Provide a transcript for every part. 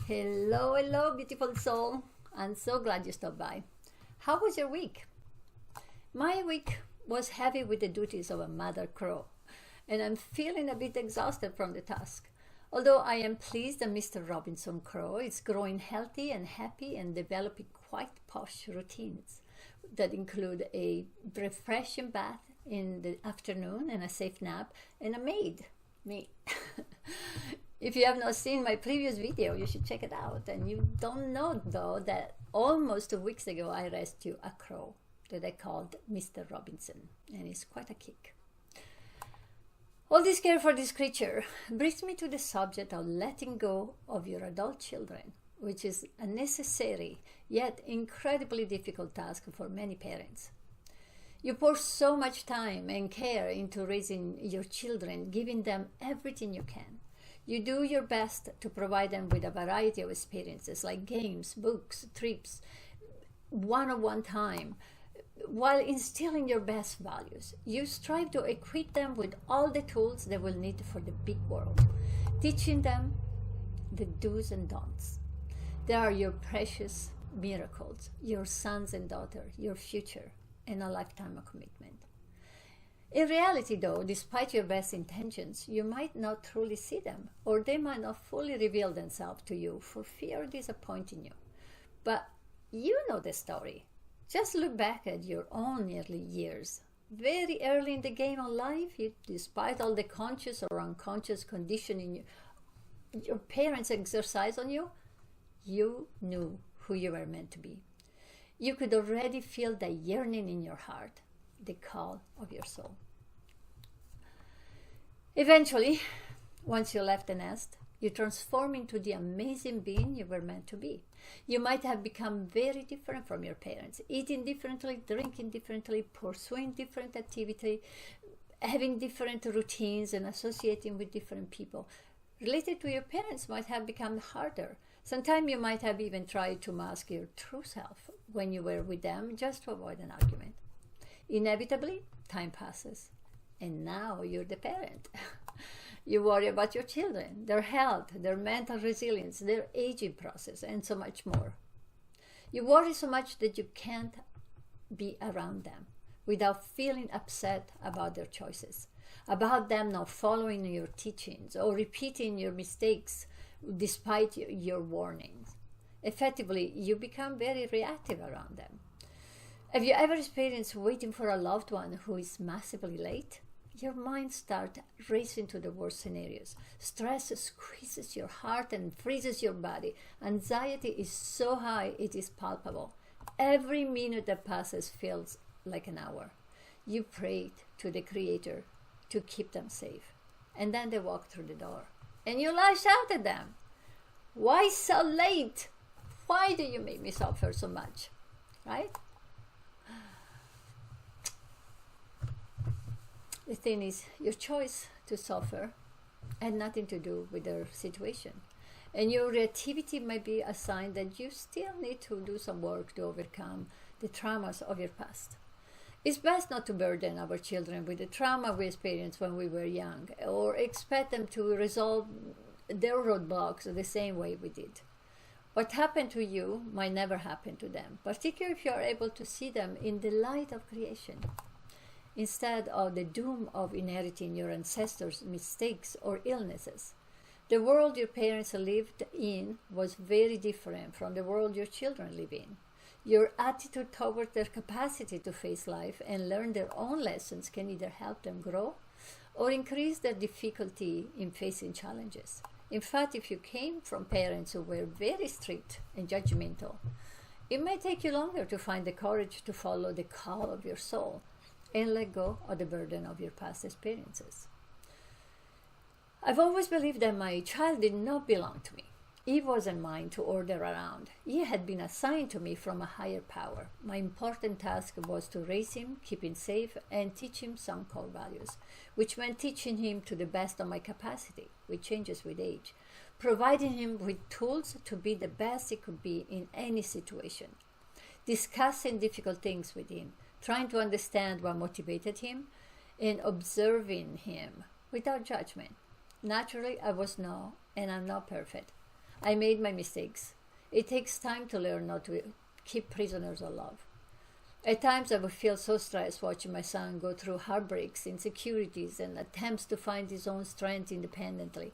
Hello, hello, beautiful soul. I'm so glad you stopped by. How was your week? My week was heavy with the duties of a mother crow, and I'm feeling a bit exhausted from the task. Although I am pleased that Mr. Robinson Crow is growing healthy and happy and developing quite posh routines that include a refreshing bath in the afternoon and a safe nap and a maid, me. If you have not seen my previous video, you should check it out. And you don't know, though, that almost 2 weeks ago I rescued a crow that I called Mr. Robinson, and it's quite a kick. All this care for this creature brings me to the subject of letting go of your adult children, which is a necessary yet incredibly difficult task for many parents. You pour so much time and care into raising your children, giving them everything you can. You do your best to provide them with a variety of experiences like games, books, trips, one-on-one time, while instilling your best values. You strive to equip them with all the tools they will need for the big world, teaching them the do's and don'ts. They are your precious miracles, your sons and daughters, your future, and a lifetime of commitment. In reality, though, despite your best intentions, you might not truly see them, or they might not fully reveal themselves to you for fear of disappointing you. But you know the story. Just look back at your own early years. Very early in the game of life, despite all the conscious or unconscious conditioning your parents exercise on you, you knew who you were meant to be. You could already feel the yearning in your heart, the call of your soul. Eventually, once you left the nest, you transform into the amazing being you were meant to be. You might have become very different from your parents, eating differently, drinking differently, pursuing different activity, having different routines and associating with different people. Related to your parents might have become harder. Sometimes you might have even tried to mask your true self when you were with them just to avoid an argument. Inevitably, time passes, and now you're the parent. You worry about your children, their health, their mental resilience, their aging process, and so much more. You worry so much that you can't be around them without feeling upset about their choices, about them not following your teachings or repeating your mistakes despite your warnings. Effectively, you become very reactive around them. Have you ever experienced waiting for a loved one who is massively late? Your mind starts racing to the worst scenarios. Stress squeezes your heart and freezes your body. Anxiety is so high it is palpable. Every minute that passes feels like an hour. You prayed to the Creator to keep them safe. And then they walk through the door. And you lash out at them. Why so late? Why do you make me suffer so much? Right? The thing is, your choice to suffer had nothing to do with their situation. And your reactivity might be a sign that you still need to do some work to overcome the traumas of your past. It's best not to burden our children with the trauma we experienced when we were young, or expect them to resolve their roadblocks the same way we did. What happened to you might never happen to them, particularly if you are able to see them in the light of creation, instead of the doom of inheriting your ancestors' mistakes or illnesses. The world your parents lived in was very different from the world your children live in. Your attitude toward their capacity to face life and learn their own lessons can either help them grow or increase their difficulty in facing challenges. In fact, if you came from parents who were very strict and judgmental, it may take you longer to find the courage to follow the call of your soul and let go of the burden of your past experiences. I've always believed that my child did not belong to me. He wasn't mine to order around. He had been assigned to me from a higher power. My important task was to raise him, keep him safe, and teach him some core values, which meant teaching him to the best of my capacity, which changes with age, providing him with tools to be the best he could be in any situation, discussing difficult things with him, trying to understand what motivated him, and observing him without judgment. Naturally, I was no, and I'm not perfect. I made my mistakes. It takes time to learn not to keep prisoners of love. At times I would feel so stressed watching my son go through heartbreaks, insecurities, and attempts to find his own strength independently.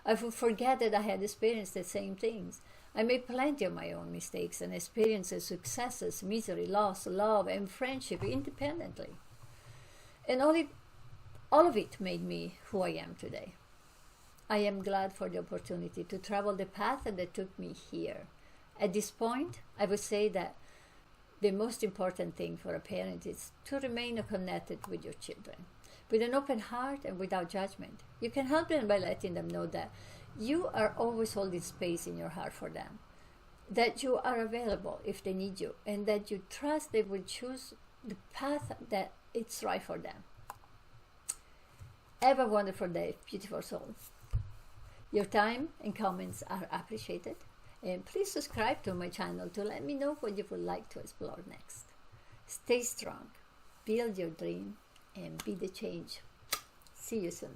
I would forget that I had experienced the same things. I made plenty of my own mistakes and experiences successes, misery, loss, love, and friendship independently. And all of it made me who I am today. I am glad for the opportunity to travel the path that took me here. At this point, I would say that the most important thing for a parent is to remain connected with your children, with an open heart and without judgment. You can help them by letting them know that you are always holding space in your heart for them, that you are available if they need you, and that you trust they will choose the path that it's right for them. Have a wonderful day, beautiful soul. Your time and comments are appreciated. And please subscribe to my channel to let me know what you would like to explore next. Stay strong, build your dream, and be the change. See you soon.